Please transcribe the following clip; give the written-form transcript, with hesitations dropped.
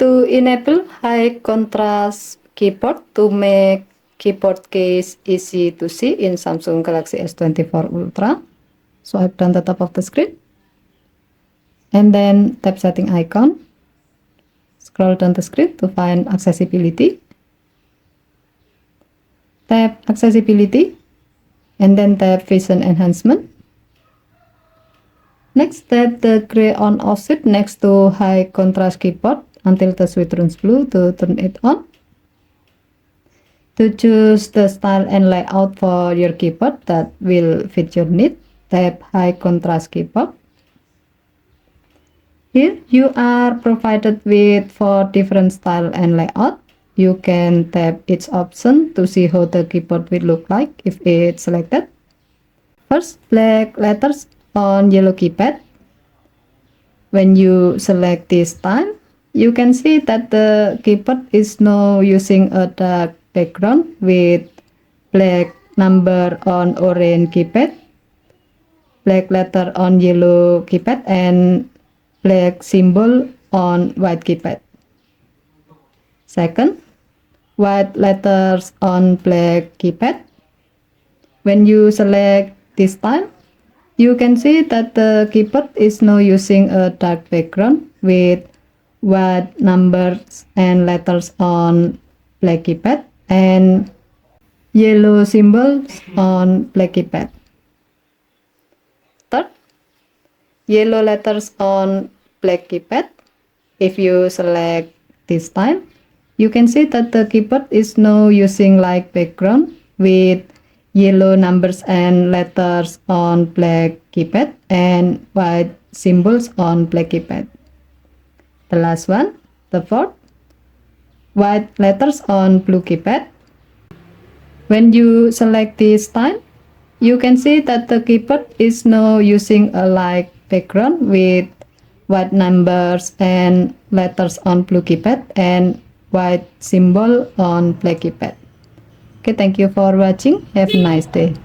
to enable high contrast keyboard to make keyboard case easy to see in Samsung Galaxy S24 Ultra. Swipe down the top of the screen and then tap setting icon. Scroll down the screen to find accessibility. Tap accessibility and then tap vision enhancement. Next, tap the gray on off switch next to high contrast keyboard until the switch turns blue to turn it on. To choose the style and layout for your keyboard that will fit your need, tap high contrast keyboard. Here you are provided with 4 different style and layout. You can tap each option to see how the keyboard will look like if it's selected. First, black letters on yellow keypad. When you select this style, you can see that the keyboard is now using a dark background with black number on orange keypad, black letter on yellow keypad, and black symbol on white keypad. Second, white letters on black keypad. When you select this style, you can see that the keyboard is now using a dark background with white numbers and letters on black keypad and yellow symbols on black keypad. Third, yellow letters on black keypad. If you select this style, you can see that the keyboard is now using light background with yellow numbers and letters on black keypad and white symbols on black keypad. The last one, the fourth, white letters on blue keypad. When you select this style, you can see that the keyboard is now using a light background with white numbers and letters on blue keypad and white symbol on black keypad. Okay, thank you for watching. Have a nice day.